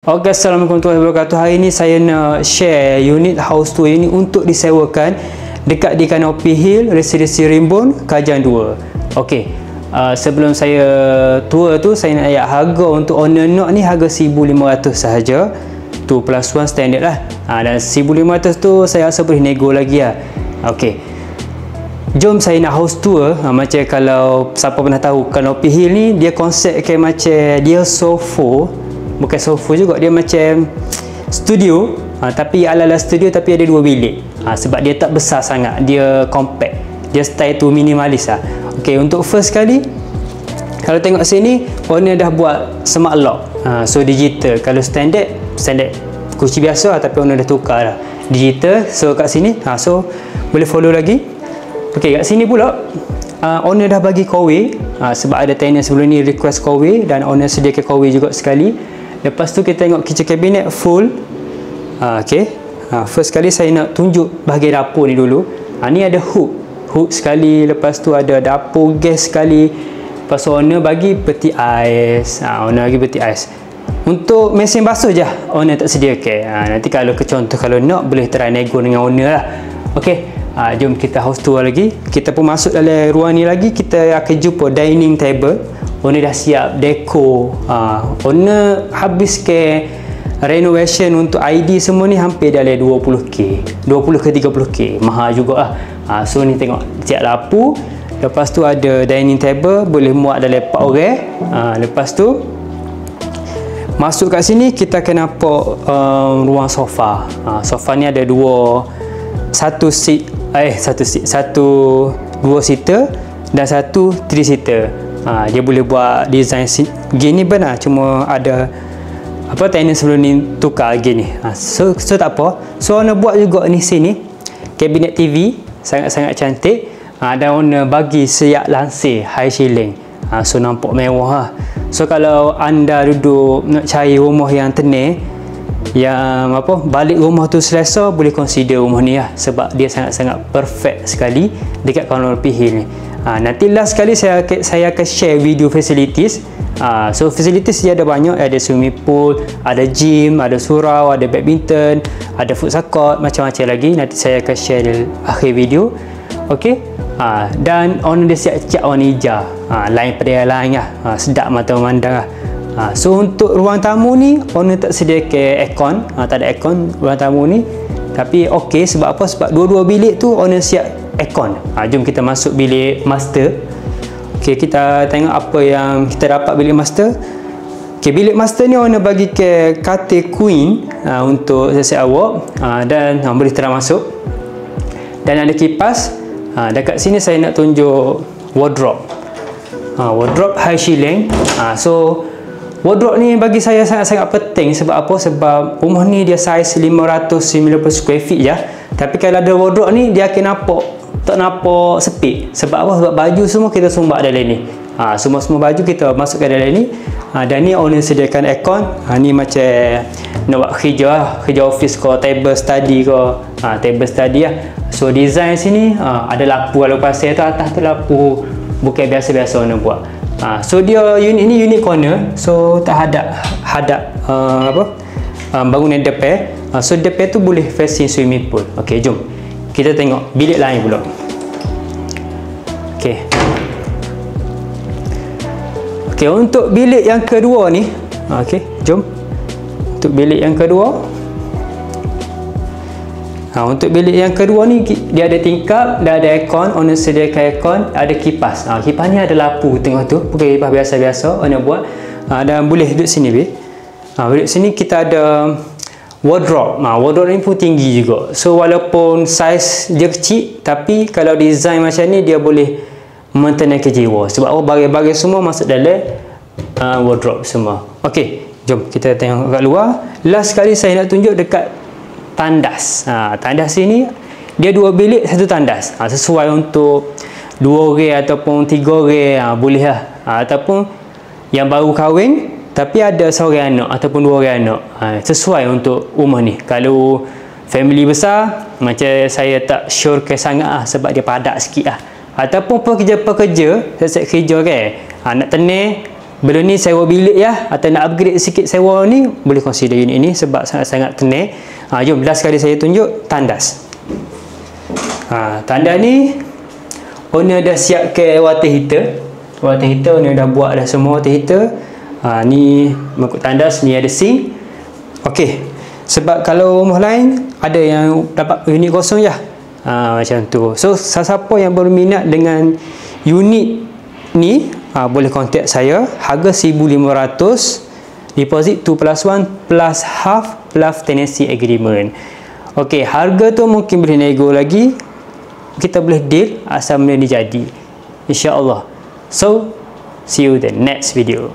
Okey, Assalamualaikum warahmatullahi wabarakatuh. Hari ini saya nak share unit house tour ini untuk disewakan dekat di Kanopi Hill, Residensi Rimbun, Kajang 2. Okey, sebelum saya tour tu, saya nak ayat harga untuk owner knock ni harga 1,500 sahaja. 2+1 standard lah. Dan 1,500 tu saya rasa boleh nego lagi lah. Okey, jom saya nak house tour. Macam kalau siapa pernah tahu Kanopi Hill ni, dia konsep kayak macam dia sofa. Bukan sofa juga, dia macam studio, tapi ala-ala studio tapi ada 2 bilik. Sebab dia tak besar sangat, dia compact, dia style tu minimalis lah. Okey, untuk first kali kalau tengok sini, owner dah buat smart lock. So digital. Kalau standard kunci biasa lah, tapi owner dah tukar lah digital. So kat sini, so boleh follow lagi. Okey, kat sini pula owner dah bagi kowe, sebab ada tenant sebelum ni request kowe, dan owner sediakan kowe juga sekali. Lepas tu kita tengok kitchen cabinet full. Okey, first kali saya nak tunjuk bahagian dapur ni dulu. Ni ada hook sekali. Lepas tu ada dapur gas sekali. Lepas tu owner bagi peti ais. Owner bagi peti ais. Untuk mesin basuh je owner tak sediakan. Nanti kalau contoh kalau nak, boleh try nego dengan owner lah. Okey, jom kita house tour lagi. Kita pun masuk dalam ruang ni lagi. Kita akan jumpa dining table. Owner dah siap dekor. Owner habis ke renovation untuk ID semua ni hampir dalam 20k, 20 ke 30k. Mahal juga lah. So ni tengok siap lampu. Lepas tu ada dining table, boleh muat dalam 4 orang. Lepas tu masuk kat sini, kita akan nampak ruang sofa. Sofa ni ada satu 2 seater dan satu 3 seater. Dia boleh buat design gini benar, cuma ada tenant sebelum ni tukar gini. So tak apa. So owner buat juga ni sini kabinet TV sangat-sangat cantik. Dan owner bagi siap lansir high ceiling. So nampak mewah lah. So kalau anda duduk nak cari rumah yang tenang, yang balik rumah tu selesa, boleh consider rumah ni lah, sebab dia sangat-sangat perfect sekali dekat Kanopi Hill ni. Nanti last sekali saya akan share video facilities. So facilities dia ada banyak, ada swimming pool, ada gym, ada surau, ada badminton, ada futsal court, macam-macam lagi. Nanti saya akan share di akhir video. Okey, dan owner dia siap cat warna hijau, lain pada yang lain lah. Sedap mata memandang lah. So untuk ruang tamu ni, owner tak sediakan aircon. Tak ada aircon ruang tamu ni, tapi okey. Sebab apa? Sebab dua-dua bilik tu owner siap aircon. Jom kita masuk bilik master. Okey, kita tengok apa yang kita dapat bilik master. Okey, bilik master ni owner bagi ke katil queen untuk sesi awak, dan boleh terang masuk. Dan ada kipas. Dekat sini saya nak tunjuk wardrobe. Wardrobe high ceiling. So wardrobe ni bagi saya sangat-sangat penting. Sebab apa? Sebab rumah ni dia saiz 590 square feet je. Tapi kalau ada wardrobe ni, dia akan tak nampak sepi. Sebab apa? Sebab baju semua kita sumbat dalam ni. Semua baju kita masukkan dalam ni. Dan ni owner sediakan aircon. Ni macam nak buat kerja office ke, table study ke. Table study lah. So design sini ada lampu kalau pasal tu, atas tu lampu bukan biasa-biasa owner buat. So dia unit ni unit corner. So tak hadap bangunan depan. So depan tu boleh facing swimming pool. Okey, jom kita tengok bilik lain pula. Okey, untuk bilik yang kedua ni, jom. Untuk bilik yang kedua, untuk bilik yang kedua ni, dia ada tingkap, dah ada aircon, owner sediakan aircon, ada kipas. Kipas ni ada lampu tengok tu, bukan kipas biasa-biasa owner buat. Dan boleh duduk sini, duduk sini kita ada wardrobe. Wardrobe ni pun tinggi juga. So walaupun saiz dia kecil, tapi kalau design macam ni, dia boleh mentenangkan jiwa. Sebab bagai-bagai semua masuk dalam wardrobe semua. Okey, jom kita tengok kat luar. Last sekali saya nak tunjuk dekat tandas. Tandas sini dia 2 bilik, 1 tandas. Sesuai untuk 2 orang ataupun 3 orang, boleh lah. Ataupun yang baru kahwin tapi ada seorang anak ataupun 2 orang anak, sesuai untuk rumah ni. Kalau family besar, macam saya tak sure sangat sebab dia padat sikit lah. Ataupun pekerja-pekerja, set kerja kan, nak tenang belum ni sewa bilik ya, atau nak upgrade sikit sewa ni, boleh consider unit ni sebab sangat-sangat tenang. Jom last sekali saya tunjuk tandas. Tandas ni owner dah siapkan water heater. Water heater owner dah buat dah semua water heater. Ni mengikut tandas, ni ada sink. Okey. Sebab kalau rumah lain ada yang dapat unit kosong ya. Macam tu. So siapa yang berminat dengan unit ni, boleh kontak saya. Harga 1,500, deposit 2+1 plus half plus tenancy agreement. Okey, harga tu mungkin boleh nego lagi, kita boleh deal asal benda ni jadi, insya-Allah. So see you the next video.